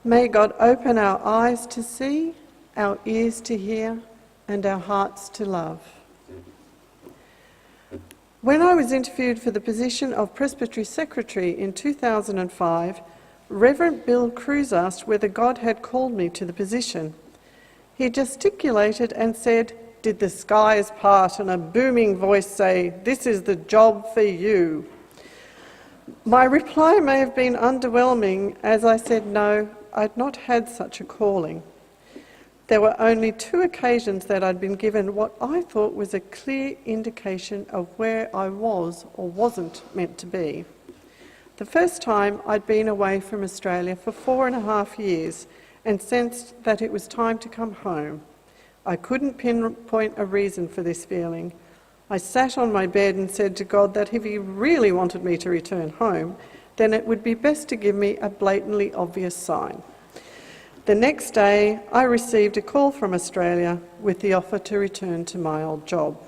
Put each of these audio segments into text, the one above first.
May God open our eyes to see, our ears to hear, and our hearts to love. When I was interviewed for the position of Presbytery Secretary in 2005, Reverend Bill Cruz asked whether God had called me to the position. He gesticulated and said, "Did the skies part and a booming voice say, 'This is the job for you'?" My reply may have been underwhelming as I said no, I'd not had such a calling. There were only 2 occasions that I'd been given what I thought was a clear indication of where I was or wasn't meant to be. The first time I'd been away from Australia for 4.5 years and sensed that it was time to come home. I couldn't pinpoint a reason for this feeling. I sat on my bed and said to God that if he really wanted me to return home, then it would be best to give me a blatantly obvious sign. The next day, I received a call from Australia with the offer to return to my old job.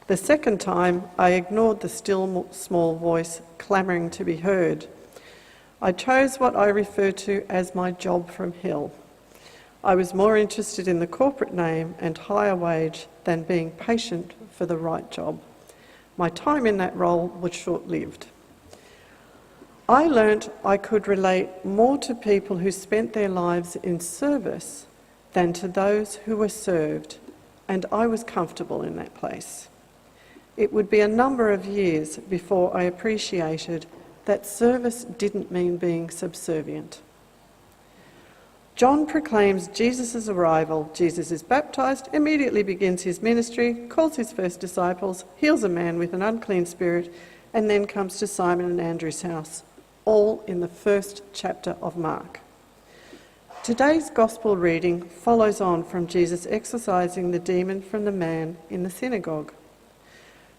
The second time, I ignored the still small voice clamouring to be heard. I chose what I refer to as my job from hell. I was more interested in the corporate name and higher wage than being patient for the right job. My time in that role was short-lived. I learnt I could relate more to people who spent their lives in service than to those who were served, and I was comfortable in that place. It would be a number of years before I appreciated that service didn't mean being subservient. John proclaims Jesus' arrival. Jesus is baptised, immediately begins his ministry, calls his first disciples, heals a man with an unclean spirit, and then comes to Simon and Andrew's house, all in the first chapter of Mark. Today's Gospel reading follows on from Jesus exorcising the demon from the man in the synagogue.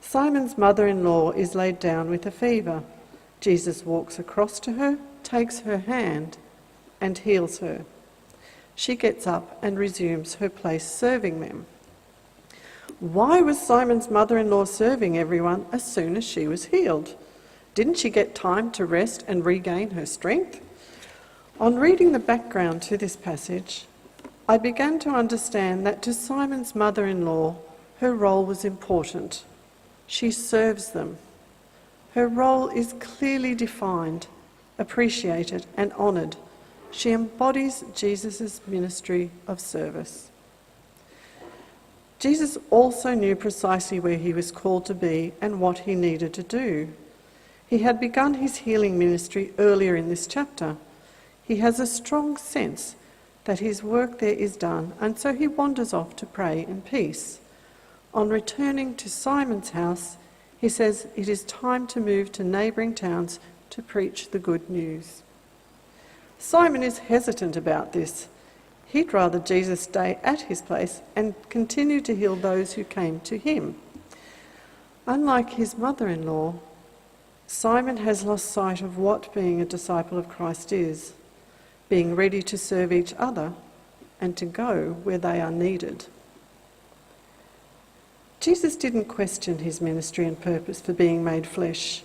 Simon's mother-in-law is laid down with a fever. Jesus walks across to her, takes her hand, and heals her. She gets up and resumes her place serving them. Why was Simon's mother-in-law serving everyone as soon as she was healed? Didn't she get time to rest and regain her strength? On reading the background to this passage, I began to understand that to Simon's mother-in-law, her role was important. She serves them. Her role is clearly defined, appreciated, and honoured. She embodies Jesus' ministry of service. Jesus also knew precisely where he was called to be and what he needed to do. He had begun his healing ministry earlier in this chapter. He has a strong sense that his work there is done, and so he wanders off to pray in peace. On returning to Simon's house, he says it is time to move to neighbouring towns to preach the good news. Simon is hesitant about this. He'd rather Jesus stay at his place and continue to heal those who came to him. Unlike his mother-in-law, Simon has lost sight of what being a disciple of Christ is, being ready to serve each other and to go where they are needed. Jesus didn't question his ministry and purpose for being made flesh.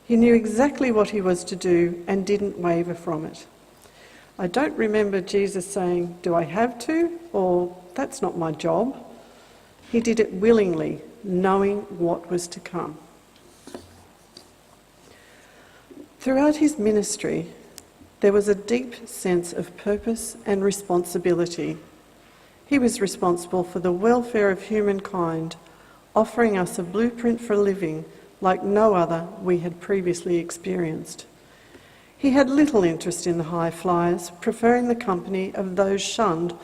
He knew exactly what he was to do and didn't waver from it. I don't remember Jesus saying, "Do I have to?" or "That's not my job." He did it willingly, knowing what was to come. Throughout his ministry, there was a deep sense of purpose and responsibility. He was responsible for the welfare of humankind, offering us a blueprint for living like no other we had previously experienced. He had little interest in the high flyers, preferring the company of those shunned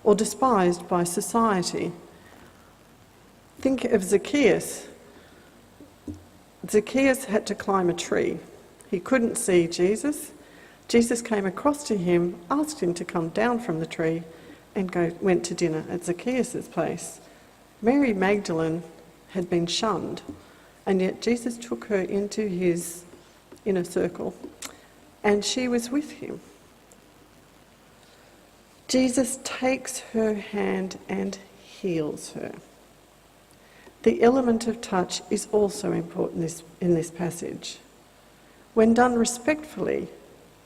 or despised by society. Think of Zacchaeus. Zacchaeus had to climb a tree. He couldn't see Jesus. Jesus came across to him, asked him to come down from the tree, and went to dinner at Zacchaeus' place. Mary Magdalene had been shunned, and yet Jesus took her into his inner circle, and she was with him. Jesus takes her hand and heals her. The element of touch is also important in this passage. When done respectfully,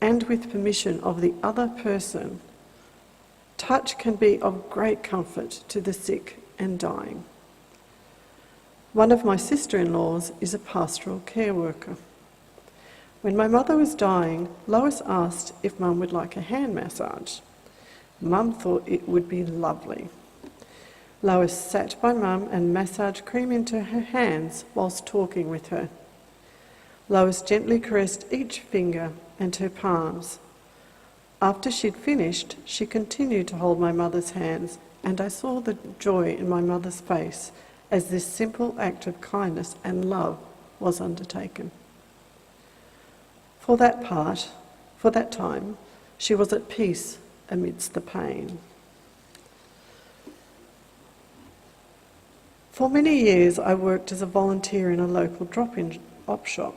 and with permission of the other person, touch can be of great comfort to the sick and dying. One of my sister-in-laws is a pastoral care worker. When my mother was dying, Lois asked if Mum would like a hand massage. Mum thought it would be lovely. Lois sat by Mum and massaged cream into her hands whilst talking with her. Lois gently caressed each finger and her palms. After she'd finished, she continued to hold my mother's hands, and I saw the joy in my mother's face as this simple act of kindness and love was undertaken. For that time, she was at peace amidst the pain. For many years, I worked as a volunteer in a local drop-in op shop.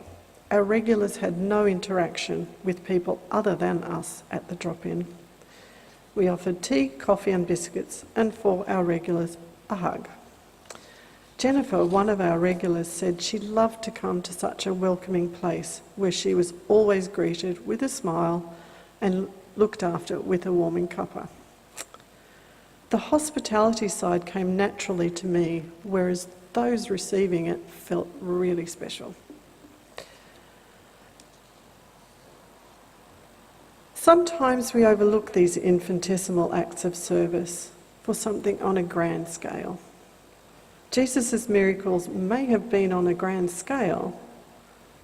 Our regulars had no interaction with people other than us at the drop-in. We offered tea, coffee and biscuits, and for our regulars, a hug. Jennifer, one of our regulars, said she loved to come to such a welcoming place where she was always greeted with a smile and looked after with a warming cuppa. The hospitality side came naturally to me, whereas those receiving it felt really special. Sometimes we overlook these infinitesimal acts of service for something on a grand scale. Jesus' miracles may have been on a grand scale,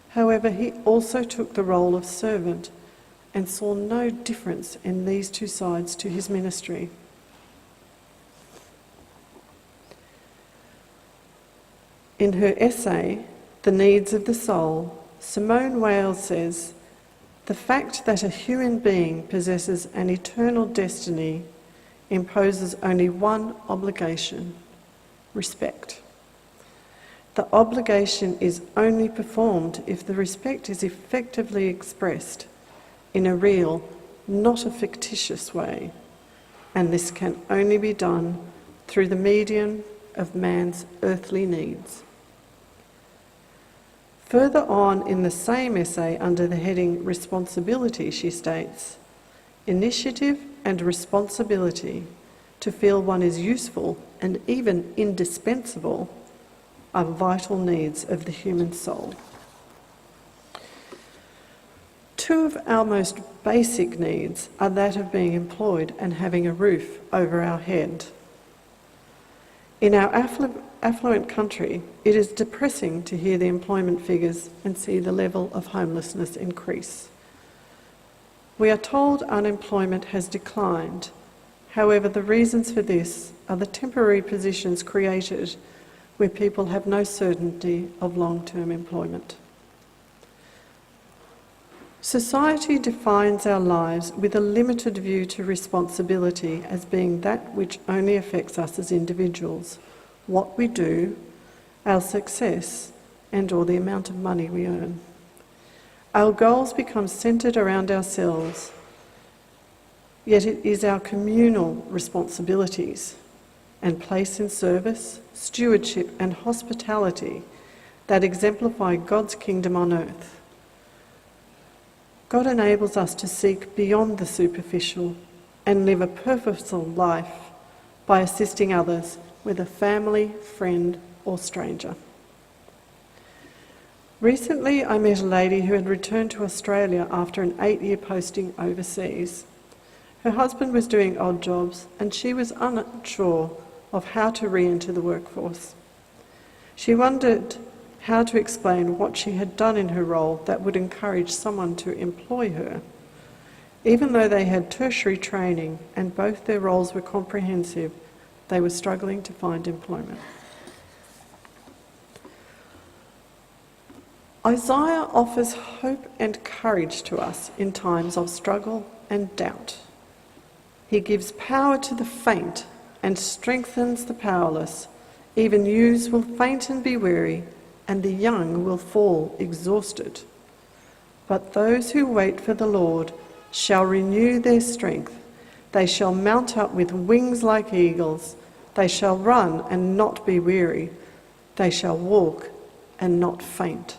however, he also took the role of servant and saw no difference in these two sides to his ministry. In her essay, The Needs of the Soul, Simone Weil says, "The fact that a human being possesses an eternal destiny imposes only one obligation: respect. The obligation is only performed if the respect is effectively expressed in a real, not a fictitious way, and this can only be done through the medium of man's earthly needs." Further on in the same essay, under the heading Responsibility, she states, "Initiative and responsibility to feel one is useful and even indispensable are vital needs of the human soul." Two of our most basic needs are that of being employed and having a roof over our head. In our affluent country, it is depressing to hear the employment figures and see the level of homelessness increase. We are told unemployment has declined. However, the reasons for this are the temporary positions created where people have no certainty of long-term employment. Society defines our lives with a limited view to responsibility as being that which only affects us as individuals, what we do, our success, and/or the amount of money we earn. Our goals become centred around ourselves, yet it is our communal responsibilities and place in service, stewardship and hospitality that exemplify God's kingdom on earth. God enables us to seek beyond the superficial and live a purposeful life by assisting others, whether family, friend or stranger. Recently, I met a lady who had returned to Australia after an 8-year posting overseas. Her husband was doing odd jobs and she was unsure of how to re-enter the workforce. She wondered how to explain what she had done in her role that would encourage someone to employ her. Even though they had tertiary training and both their roles were comprehensive, they were struggling to find employment. Isaiah offers hope and courage to us in times of struggle and doubt. He gives power to the faint and strengthens the powerless. Even youths will faint and be weary, and the young will fall exhausted. But those who wait for the Lord shall renew their strength. They shall mount up with wings like eagles. They shall run and not be weary. They shall walk and not faint.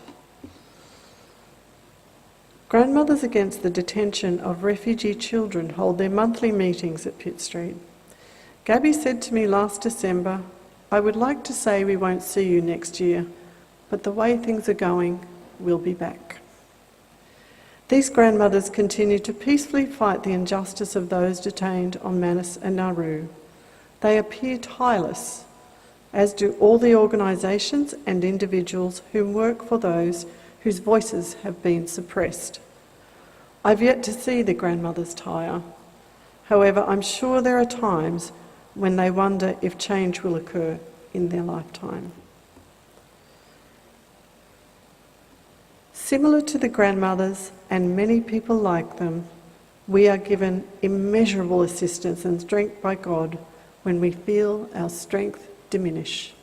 Grandmothers Against the Detention of Refugee Children hold their monthly meetings at Pitt Street. Gabby said to me last December, "I would like to say we won't see you next year, but the way things are going, we'll be back." These grandmothers continue to peacefully fight the injustice of those detained on Manus and Nauru. They appear tireless, as do all the organisations and individuals who work for those whose voices have been suppressed. I've yet to see the grandmothers tire. However, I'm sure there are times when they wonder if change will occur in their lifetime. Similar to the grandmothers and many people like them, we are given immeasurable assistance and strength by God when we feel our strength diminish.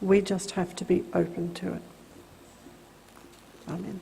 We just have to be open to it. Amen.